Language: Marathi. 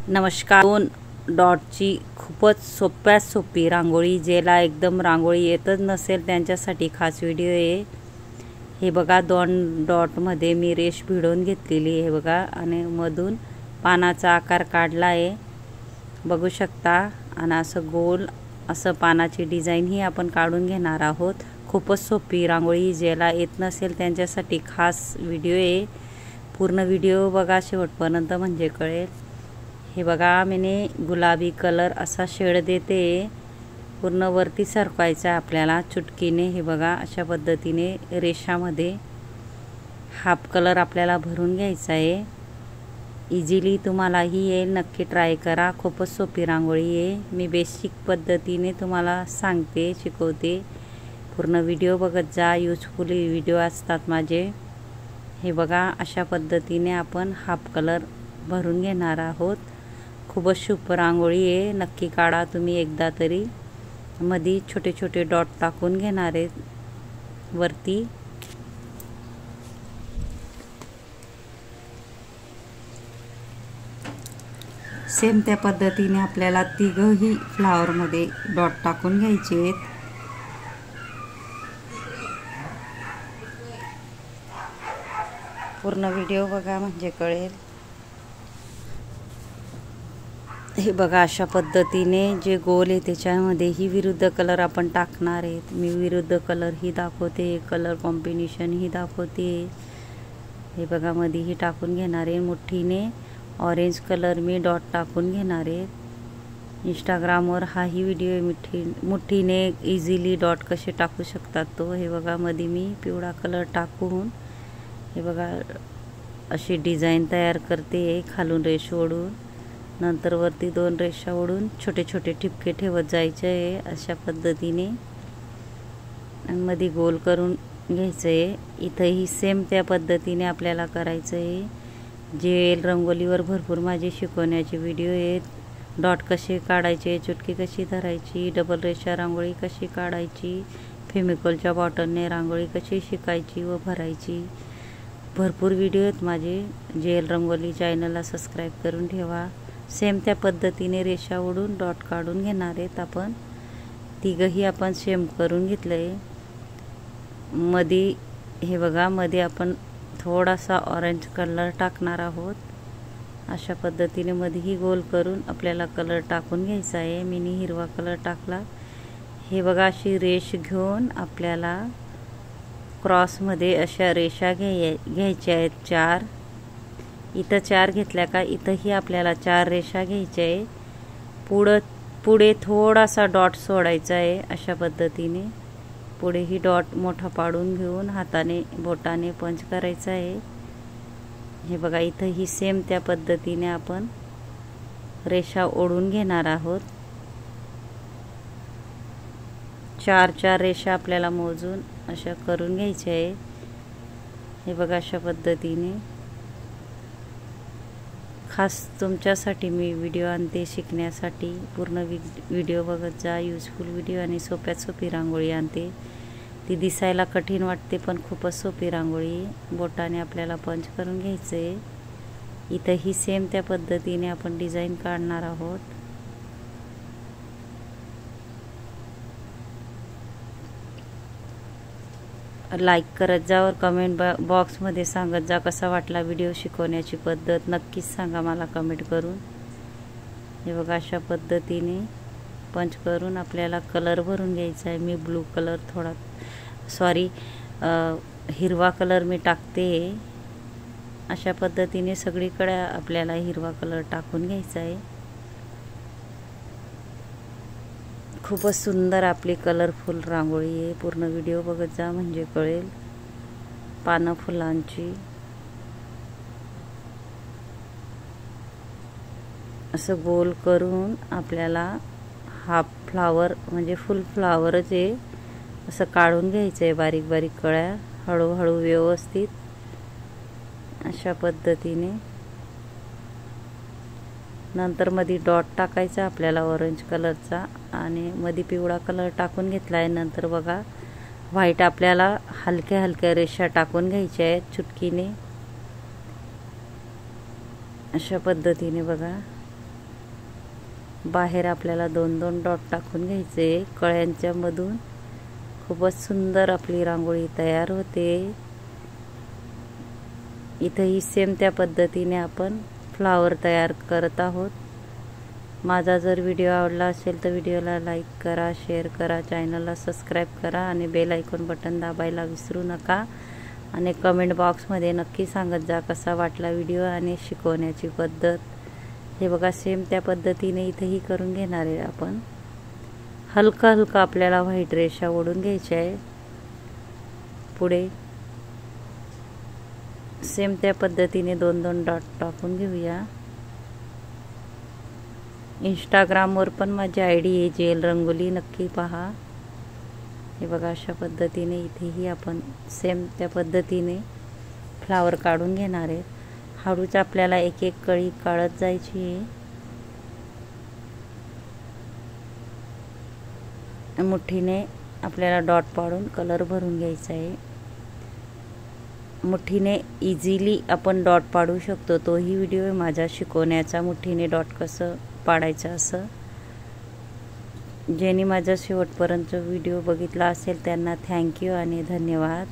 नमस्कार। 2 डॉटची खूपच सोप्यात सोपी रांगोळी, ज्याला एकदम रांगोळी येतच नसेल त्यांच्यासाठी खास व्हिडिओ आहे। हे बघा 2 डॉटमध्ये मी रेष भिडवून घेतलेली आहे बघा, आणि मधून पानाचा आकार काढला आहे बघू शकता। आणि असं गोल असं पानाची डिझाइन ही आपण काढून घेणार आहोत। खूपच सोपी रांगोळी, ज्याला येत नसेल त्यांच्यासाठी खास व्हिडिओ आहे। पूर्ण व्हिडिओ बघा शेवटपर्यंत म्हणजे कळेल। हे बघा मी गुलाबी कलर असा शेड देते, पूर्ण वरती सरकवायचा आपल्याला चुटकीने। हे बघा अशा पद्धतीने रेषामध्ये हाफ कलर आपल्याला भरून घ्यायचा आहे। इझिली तुम्हालाही येईल, नक्की ट्राय करा। खूपच सोपी रांगोळी आहे, मी बेसिक पद्धतीने तुम्हाला सांगते, शिकवते। पूर्ण व्हिडिओ बघत जा, यूजफुल व्हिडिओ असतात माझे। हे बघा अशा पद्धतीने आपण हाफ कलर भरून घेणार आहोत। खूपच सोपी रांगोळी आहे, नक्की काढा तुम्ही एकदा तरी। मध्ये छोटे छोटे डॉट टाकून घेणार आहेत वरती। सेम त्या पद्धतीने आपल्याला तिघही फ्लावर मध्ये डॉट टाकून घ्यायचे आहेत। पूर्ण व्हिडिओ बघा म्हणजे कळेल। हे बघा अशा पद्धतीने जे गोल आहे त्याच्यामध्ये ही विरुद्ध कलर आपण टाकणार आहेत। मी विरुद्ध कलर ही दाखवते, कलर कॉम्बिनेशन ही दाखवते। हे बघा मध्ये ही टाकून घेणार आहे मुठीने ऑरेंज कलर मी डॉट टाकून घेणार आहे। इंस्टाग्रामवर हाही व्हिडिओ मुठीने इझिली डॉट कसे टाकू शकतात तो। हे बघा मध्ये मी पिवळा कलर टाकून हे बघा अशी डिझाइन तयार करते, खालून रेष ओढून नंतर वरती 2 रेषा ओढून छोटे छोटे ठिपके ठेवत जायचे आहे अशा पद्धतीने, आणि मध्ये गोल करून घ्यायचं आहे। इथंही सेम त्या पद्धतीने आपल्याला करायचं आहे। जेल रंगोलीवर भरपूर माझे शिकवण्याचे व्हिडिओ आहेत। डॉट कसे काढायचे, चुटकी कशी धरायची, डबल रेषा रांगोळी कशी काढायची, फेमिकॉलच्या बॉटलने रांगोळी कशी शिकायची व भरायची, भरपूर व्हिडिओ आहेत माझे। जेल रंगोली चॅनलला सबस्क्राईब करून ठेवा। सेम त्या पद्धतीने रेषा ओढून डॉट काढून घेणार आहेत आपण। तिघही आपण सेम करून घेतलंय। मध्ये हे बघा मध्ये आपण थोडासा ऑरेंज कलर टाकणार आहोत। अशा पद्धतीने मध्येही गोल करून आपल्याला कलर टाकून घ्यायचा आहे। मी हिरवा कलर टाकला। हे बघा अशी रेष घेऊन आपल्याला क्रॉसमध्ये अशा रेषा घ्यायच्या आहेत 4। इथं 4 घेतल्या का इथंही आपल्याला 4 रेषा घ्यायच्या आहे। पुढे थोडासा डॉट सोडायचा आहे अशा पद्धतीने। पुढेही डॉट मोठा पाडून घेऊन हाताने बोटाने पंच करायचा आहे। हे बघा इथंही सेम त्या पद्धतीने आपण रेषा ओढून घेणार आहोत। 4 रेषा आपल्याला मोजून अशा करून घ्यायच्या आहे। हे बघा अशा पद्धतीने खास तुमच्यासाठी मी व्हिडिओ आणते शिकण्यासाठी। पूर्ण व्हिडिओ बघत जा, यूजफुल व्हिडिओ, आणि सोप्यात सोपी रांगोळी आणते। ती दिसायला कठीण वाटते पण खूपच सोपी रांगोळी। बोटाने आपल्याला पंच करून घ्यायचं आहे। इथंही सेम त्या पद्धतीने आपण डिझाइन काढणार आहोत। लाईक करत जा वर कमेंट बॉक्समध्ये सांगत जा कसा वाटला व्हिडिओ, शिकवण्याची पद्धत नक्कीच सांगा मला कमेंट करून। हे बघा अशा पद्धतीने पंच करून आपल्याला कलर भरून घ्यायचा आहे। मी ब्लू कलर हिरवा कलर मी टाकते। अशा पद्धतीने सगळीकडे आपल्याला हिरवा कलर टाकून घ्यायचा आहे। खूपच सुंदर आपली कलरफुल रांगोळी आहे। पूर्ण व्हिडिओ बघत जा म्हणजे कळेल। पानं फुलांची असं गोल करून आपल्याला हाफ फ्लावर म्हणजे फुल फ्लावरच आहे असं काढून घ्यायचं आहे। बारीक बारीक कळ्या हळूहळू व्यवस्थित अशा पद्धतीने। नंतर मध्ये डॉट टाकायचा आपल्याला ऑरेंज कलरचा, आणि मध्ये पिवळा कलर टाकून घेतला आहे। नंतर बघा व्हाईट आपल्याला हलक्या हलक्या रेषा टाकून घ्यायच्या आहेत चुटकीने अशा पद्धतीने बघा। बाहेर आपल्याला 2-2 डॉट टाकून घ्यायचे कळ्यांच्या मधून. खूपच सुंदर आपली रांगोळी तयार होते. इथंही सेम त्या पद्धतीने आपण फ्लावर तयार करत आहोत. माझा जर व्हिडिओ आवडला असेल तर व्हिडिओला लाईक करा, शेअर करा, चॅनलला सबस्क्राईब करा आणि बेल आयकॉन बटन दाबायला विसरू नका. आणि कमेंट बॉक्समध्ये नक्की सांगत जा कसा वाटला व्हिडिओ आणि शिकवण्याची पद्धत. हे बघा सेम त्या पद्धतीने इथेही करून घेणार आहे आपण. हलका हलका आपल्याला व्हाईट रेषा ओढून घ्यायची आहे. पुढे सेम त्या पद्धतीने 2-2 डॉट टाकून घेऊया. इंस्टाग्रामवर पण माझी आयडी आहे जेल रंगोली, नक्की पहा. हे बघा अशा पद्धतीने इथेही आपण सेम त्या पद्धतीने फ्लावर काढून घेणार आहे. हळूच आपल्याला एक एक कळी काढत जायची आहे. मुठीने आपल्याला डॉट पाडून कलर भरून घ्यायचा आहे. मुठीने इझिली आपण डॉट पाडू शकतो. तोही व्हिडिओ आहे माझा शिकवण्याचा, मुठीने डॉट कसं पाडायचं असं. ज्यांनी माझा शेवटपर्यंत व्हिडिओ बघितला असेल त्यांना थँक्यू आणि धन्यवाद.